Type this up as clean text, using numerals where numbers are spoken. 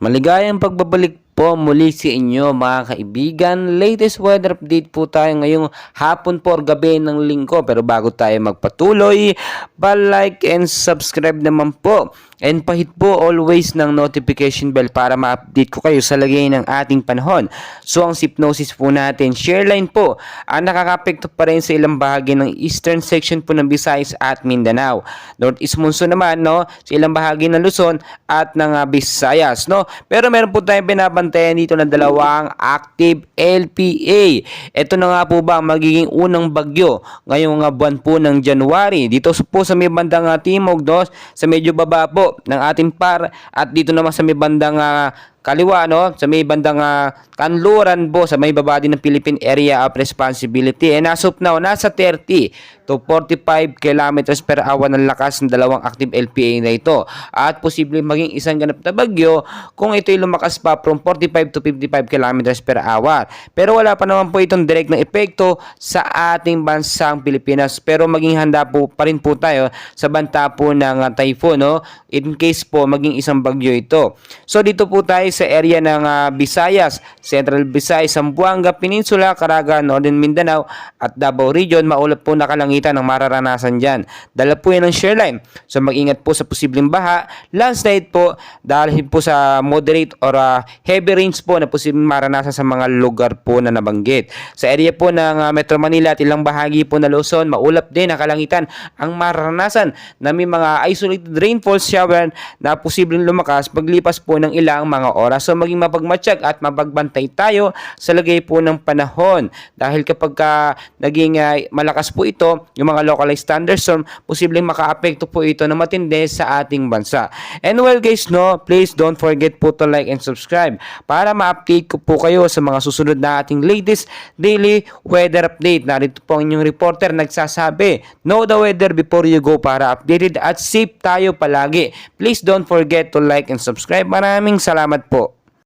Maligayang pagbabalik po muli sa inyo mga kaibigan. Latest weather update po tayo ngayong hapon po or gabi ng linggo. Pero bago tayo magpatuloy, like and subscribe naman po. And pahit po always ng notification bell para ma-update ko kayo sa lagay ng ating panahon. So ang Sipnosis po natin, shareline po, ang nakakapekto pa rin sa ilang bahagi ng eastern section po ng Visayas at Mindanao. Northeast monsoon naman, no, sa ilang bahagi ng Luzon at ng Visayas, no. Pero meron po tayong binabantayan dito na dalawang active LPA. Ito na nga po ba ang magiging unang bagyo ngayong buwan po ng January. Dito po sa may bandang timog, no, sa medyo baba po ng ating par, at dito naman sa may bandang kaliwa, no, sa may bandang kanluran po sa may baba din ng Philippine Area of Responsibility. And as of now, nasa 30 to 45 kilometers per hour ng lakas ng dalawang active LPA na ito. At posibleng maging isang ganap na bagyo kung ito'y lumakas pa from 45 to 55 kilometers per hour. Pero wala pa naman po itong direct na epekto sa ating bansang Pilipinas. Pero maging handa po pa rin po tayo sa banta po ng typhoon, no, in case po maging isang bagyo ito. So dito po tayo sa area ng Visayas, Central Visayas, Zamboanga Peninsula, Caraga, Northern Mindanao at Davao Region. Maulap po na kalangitan ng mararanasan dyan. Dala po yan ng shareline. So mag-ingat po sa posibleng baha, landslide po, dahil po sa moderate or heavy rains po na posibleng maranasan sa mga lugar po na nabanggit. Sa area po ng Metro Manila at ilang bahagi po na Luzon, maulap din na kalangitan ang mararanasan na may mga isolated rainfall shower na posibleng lumakas paglipas po ng ilang mga oras. So maging mapagmatsyag at mapagbantay tayo sa lagay po ng panahon, dahil kapag naging malakas po ito, yung mga localized thunderstorm, posibleng makaapekto po ito na matindi sa ating bansa. And well guys, no, please don't forget po to like and subscribe para ma-update ko po kayo sa mga susunod na ating latest daily weather update. Narito po ang inyong reporter nagsasabi, know the weather before you go, para updated at safe tayo palagi. Please don't forget to like and subscribe. Maraming salamat po.